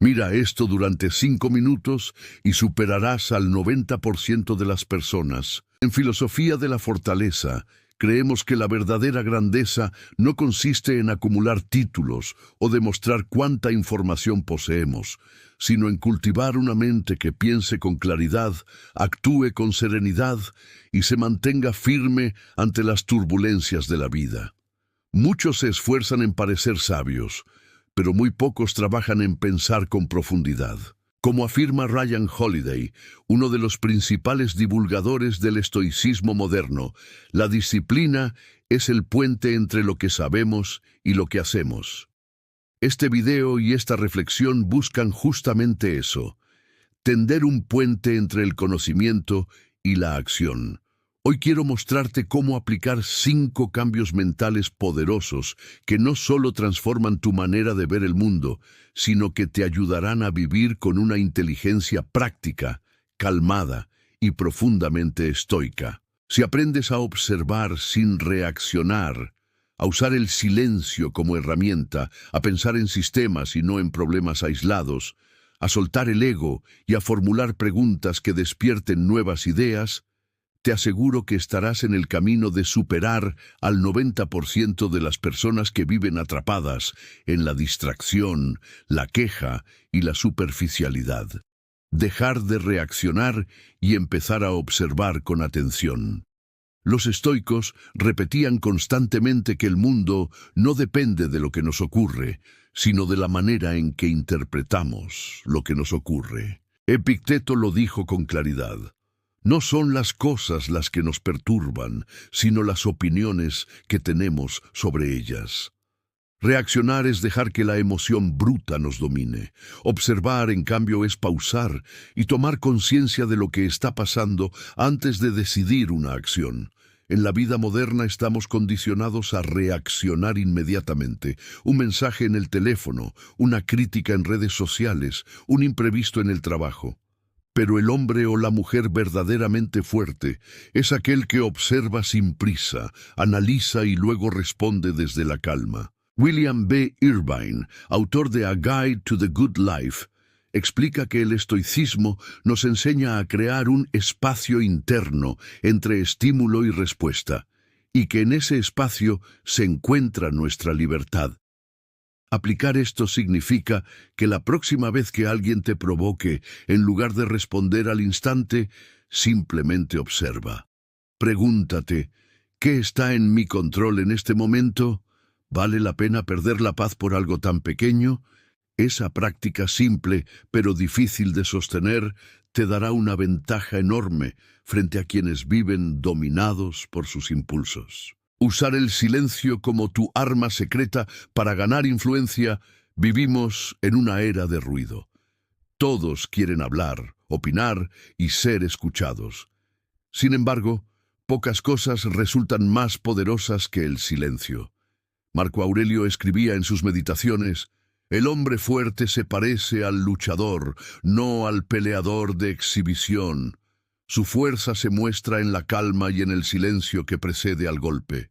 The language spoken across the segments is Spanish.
Mira esto durante 5 minutos y superarás al 90% de las personas. En Filosofía de la Fortaleza, creemos que la verdadera grandeza no consiste en acumular títulos o demostrar cuánta información poseemos, sino en cultivar una mente que piense con claridad, actúe con serenidad y se mantenga firme ante las turbulencias de la vida. Muchos se esfuerzan en parecer sabios, pero muy pocos trabajan en pensar con profundidad. Como afirma Ryan Holiday, uno de los principales divulgadores del estoicismo moderno, la disciplina es el puente entre lo que sabemos y lo que hacemos. Este video y esta reflexión buscan justamente eso, tender un puente entre el conocimiento y la acción. Hoy quiero mostrarte cómo aplicar 5 cambios mentales poderosos que no solo transforman tu manera de ver el mundo, sino que te ayudarán a vivir con una inteligencia práctica, calmada y profundamente estoica. Si aprendes a observar sin reaccionar, a usar el silencio como herramienta, a pensar en sistemas y no en problemas aislados, a soltar el ego y a formular preguntas que despierten nuevas ideas, te aseguro que estarás en el camino de superar al 90% de las personas que viven atrapadas en la distracción, la queja y la superficialidad. Dejar de reaccionar y empezar a observar con atención. Los estoicos repetían constantemente que el mundo no depende de lo que nos ocurre, sino de la manera en que interpretamos lo que nos ocurre. Epicteto lo dijo con claridad. No son las cosas las que nos perturban, sino las opiniones que tenemos sobre ellas. Reaccionar es dejar que la emoción bruta nos domine. Observar, en cambio, es pausar y tomar conciencia de lo que está pasando antes de decidir una acción. En la vida moderna estamos condicionados a reaccionar inmediatamente. Un mensaje en el teléfono, una crítica en redes sociales, un imprevisto en el trabajo. Pero el hombre o la mujer verdaderamente fuerte es aquel que observa sin prisa, analiza y luego responde desde la calma. William B. Irvine, autor de A Guide to the Good Life, explica que el estoicismo nos enseña a crear un espacio interno entre estímulo y respuesta, y que en ese espacio se encuentra nuestra libertad. Aplicar esto significa que la próxima vez que alguien te provoque, en lugar de responder al instante, simplemente observa. Pregúntate, ¿qué está en mi control en este momento? ¿Vale la pena perder la paz por algo tan pequeño? Esa práctica simple, pero difícil de sostener, te dará una ventaja enorme frente a quienes viven dominados por sus impulsos. Usar el silencio como tu arma secreta para ganar influencia. Vivimos en una era de ruido. Todos quieren hablar, opinar y ser escuchados. Sin embargo, pocas cosas resultan más poderosas que el silencio. Marco Aurelio escribía en sus meditaciones: el hombre fuerte se parece al luchador, no al peleador de exhibición. Su fuerza se muestra en la calma y en el silencio que precede al golpe.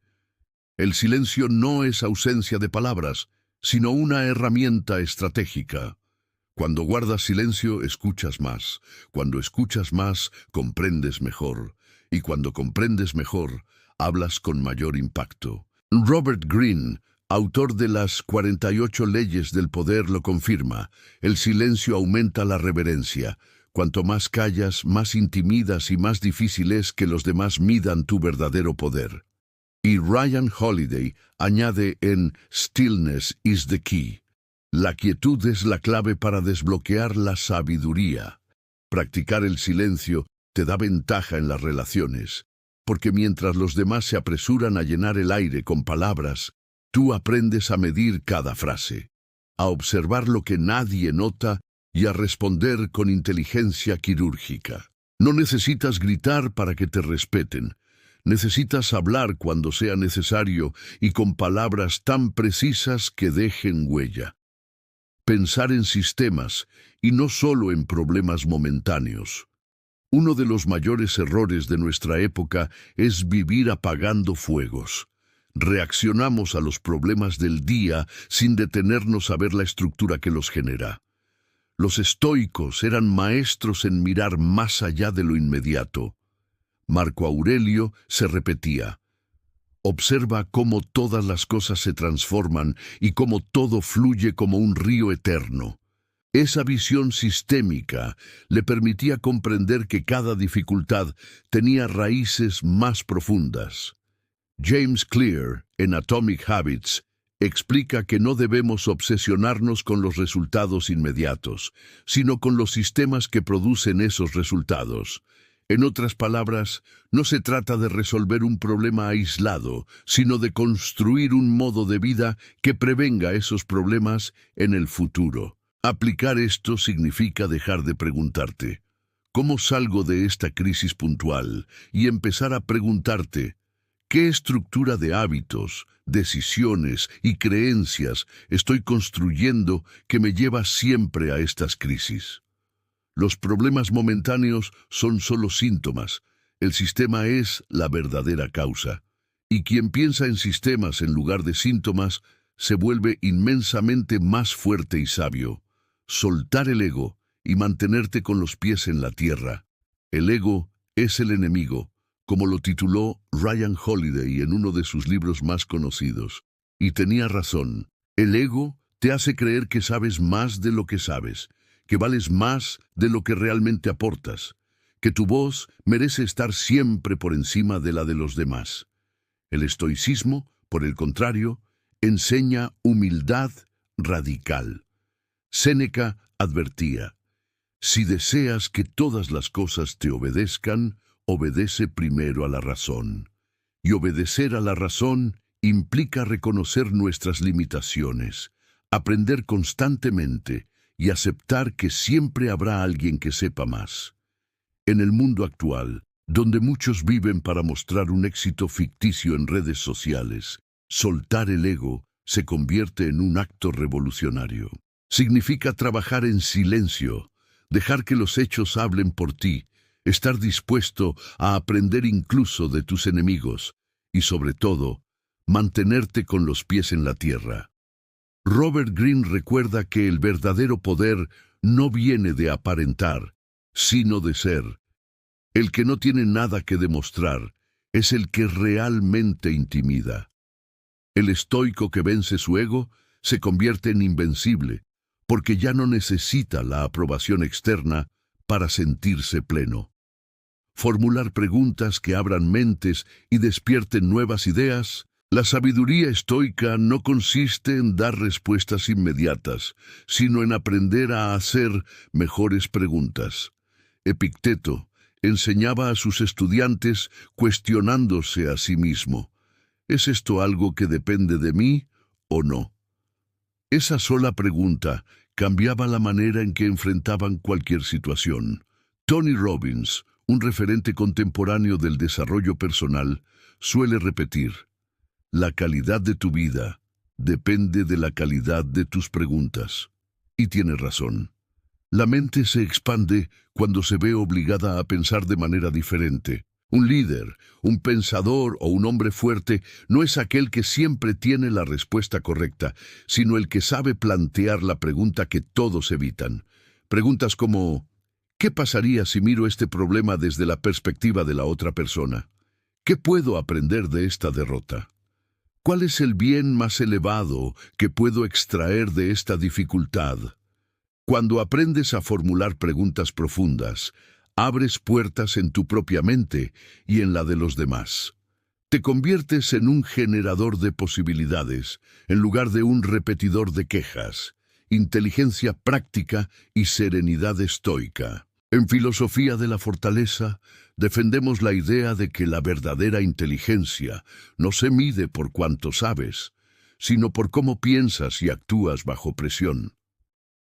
El silencio no es ausencia de palabras, sino una herramienta estratégica. Cuando guardas silencio, escuchas más. Cuando escuchas más, comprendes mejor. Y cuando comprendes mejor, hablas con mayor impacto. Robert Greene, autor de las 48 leyes del poder, lo confirma. El silencio aumenta la reverencia. Cuanto más callas, más intimidas y más difícil es que los demás midan tu verdadero poder. Y Ryan Holiday añade en Stillness is the key. La quietud es la clave para desbloquear la sabiduría. Practicar el silencio te da ventaja en las relaciones, porque mientras los demás se apresuran a llenar el aire con palabras, tú aprendes a medir cada frase, a observar lo que nadie nota y a responder con inteligencia quirúrgica. No necesitas gritar para que te respeten. Necesitas hablar cuando sea necesario y con palabras tan precisas que dejen huella. Pensar en sistemas y no solo en problemas momentáneos. Uno de los mayores errores de nuestra época es vivir apagando fuegos. Reaccionamos a los problemas del día sin detenernos a ver la estructura que los genera. Los estoicos eran maestros en mirar más allá de lo inmediato. Marco Aurelio se repetía: observa cómo todas las cosas se transforman y cómo todo fluye como un río eterno. Esa visión sistémica le permitía comprender que cada dificultad tenía raíces más profundas. James Clear, en Atomic Habits, explica que no debemos obsesionarnos con los resultados inmediatos, sino con los sistemas que producen esos resultados. En otras palabras, no se trata de resolver un problema aislado, sino de construir un modo de vida que prevenga esos problemas en el futuro. Aplicar esto significa dejar de preguntarte: ¿cómo salgo de esta crisis puntual? Y empezar a preguntarte: ¿qué estructura de hábitos, decisiones y creencias estoy construyendo que me lleva siempre a estas crisis? Los problemas momentáneos son solo síntomas. El sistema es la verdadera causa. Y quien piensa en sistemas en lugar de síntomas se vuelve inmensamente más fuerte y sabio. Soltar el ego y mantenerte con los pies en la tierra. El ego es el enemigo, como lo tituló Ryan Holiday en uno de sus libros más conocidos. Y tenía razón. El ego te hace creer que sabes más de lo que sabes, que vales más de lo que realmente aportas, que tu voz merece estar siempre por encima de la de los demás. El estoicismo, por el contrario, enseña humildad radical. Séneca advertía: si deseas que todas las cosas te obedezcan, obedece primero a la razón. Y obedecer a la razón implica reconocer nuestras limitaciones, aprender constantemente y aceptar que siempre habrá alguien que sepa más. En el mundo actual, donde muchos viven para mostrar un éxito ficticio en redes sociales, soltar el ego se convierte en un acto revolucionario. Significa trabajar en silencio, dejar que los hechos hablen por ti, estar dispuesto a aprender incluso de tus enemigos y, sobre todo, mantenerte con los pies en la tierra. Robert Greene recuerda que el verdadero poder no viene de aparentar, sino de ser. El que no tiene nada que demostrar es el que realmente intimida. El estoico que vence su ego se convierte en invencible, porque ya no necesita la aprobación externa para sentirse pleno. Formular preguntas que abran mentes y despierten nuevas ideas. La sabiduría estoica no consiste en dar respuestas inmediatas, sino en aprender a hacer mejores preguntas. Epicteto enseñaba a sus estudiantes cuestionándose a sí mismo: ¿es esto algo que depende de mí o no? Esa sola pregunta cambiaba la manera en que enfrentaban cualquier situación. Tony Robbins, un referente contemporáneo del desarrollo personal, suele repetir: la calidad de tu vida depende de la calidad de tus preguntas. Y tiene razón. La mente se expande cuando se ve obligada a pensar de manera diferente. Un líder, un pensador o un hombre fuerte no es aquel que siempre tiene la respuesta correcta, sino el que sabe plantear la pregunta que todos evitan. Preguntas como: ¿qué pasaría si miro este problema desde la perspectiva de la otra persona? ¿Qué puedo aprender de esta derrota? ¿Cuál es el bien más elevado que puedo extraer de esta dificultad? Cuando aprendes a formular preguntas profundas, abres puertas en tu propia mente y en la de los demás. Te conviertes en un generador de posibilidades, en lugar de un repetidor de quejas. Inteligencia práctica y serenidad estoica. En Filosofía de la Fortaleza, defendemos la idea de que la verdadera inteligencia no se mide por cuánto sabes, sino por cómo piensas y actúas bajo presión.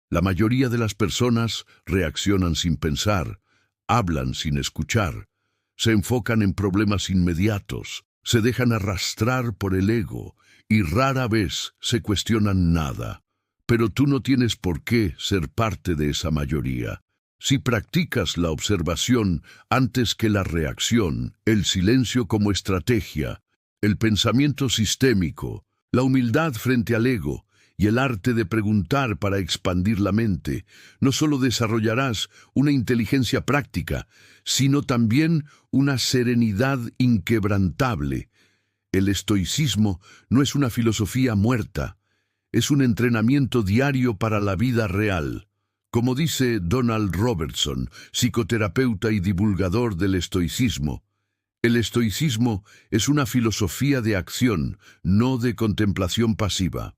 La mayoría de las personas reaccionan sin pensar, hablan sin escuchar, se enfocan en problemas inmediatos, se dejan arrastrar por el ego y rara vez se cuestionan nada. Pero tú no tienes por qué ser parte de esa mayoría. Si practicas la observación antes que la reacción, el silencio como estrategia, el pensamiento sistémico, la humildad frente al ego y el arte de preguntar para expandir la mente, no solo desarrollarás una inteligencia práctica, sino también una serenidad inquebrantable. El estoicismo no es una filosofía muerta, es un entrenamiento diario para la vida real. Como dice Donald Robertson, psicoterapeuta y divulgador del estoicismo, el estoicismo es una filosofía de acción, no de contemplación pasiva.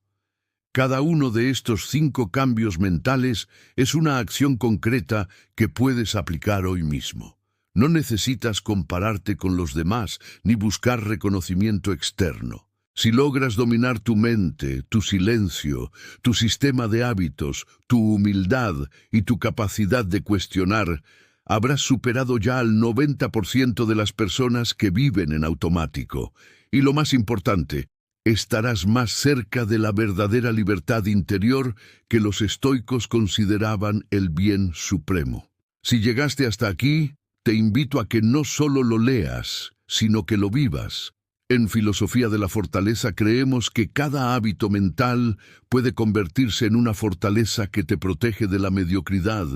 Cada uno de estos 5 cambios mentales es una acción concreta que puedes aplicar hoy mismo. No necesitas compararte con los demás ni buscar reconocimiento externo. Si logras dominar tu mente, tu silencio, tu sistema de hábitos, tu humildad y tu capacidad de cuestionar, habrás superado ya al 90% de las personas que viven en automático. Y lo más importante, estarás más cerca de la verdadera libertad interior que los estoicos consideraban el bien supremo. Si llegaste hasta aquí, te invito a que no solo lo leas, sino que lo vivas. En Filosofía de la Fortaleza creemos que cada hábito mental puede convertirse en una fortaleza que te protege de la mediocridad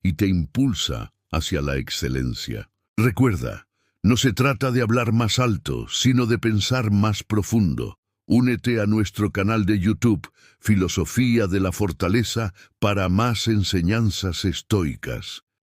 y te impulsa hacia la excelencia. Recuerda, no se trata de hablar más alto, sino de pensar más profundo. Únete a nuestro canal de YouTube, Filosofía de la Fortaleza, para más enseñanzas estoicas.